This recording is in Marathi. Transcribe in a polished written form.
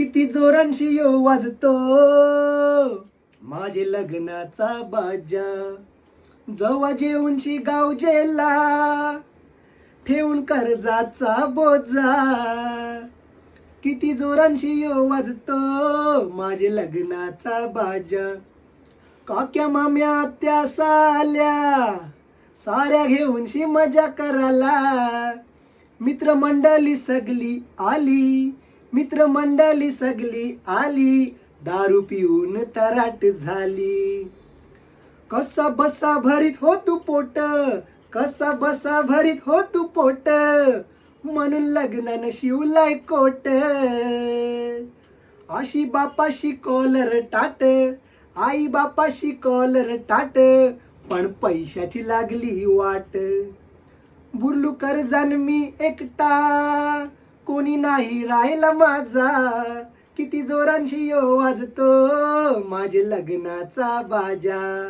किती जोरांशी यो वाजतो माझे लग्नाचा बाजा. जवा जेऊनशी गावजेला ठेवून कर्जाचा बोजा. किती जोरांशी यो वाजतो माझे लग्नाचा बाजा. काक्या माम्या आत्या साल्या साऱ्या घेऊनशी मजा करायला. मित्रमंडळी सगळी आली, मित्रमंडळी सगळी आली, दारू पिऊन तराट झाली. कसा बसा भरीत हो तू पोट, कसा बसा भरीत हो तू पोट, म्हणून लग्नानं शिवलाय कोट. आशी बापाशी कॉलर टाट, आई बापाशी कॉलर टाट, पण पैशाची लागली वाट. बुरलू कर्जान मी एकटा, कोणी नाही राहिला माझा. किती जोरांशी यो वाजतो माझे लग्नाचा बाजा.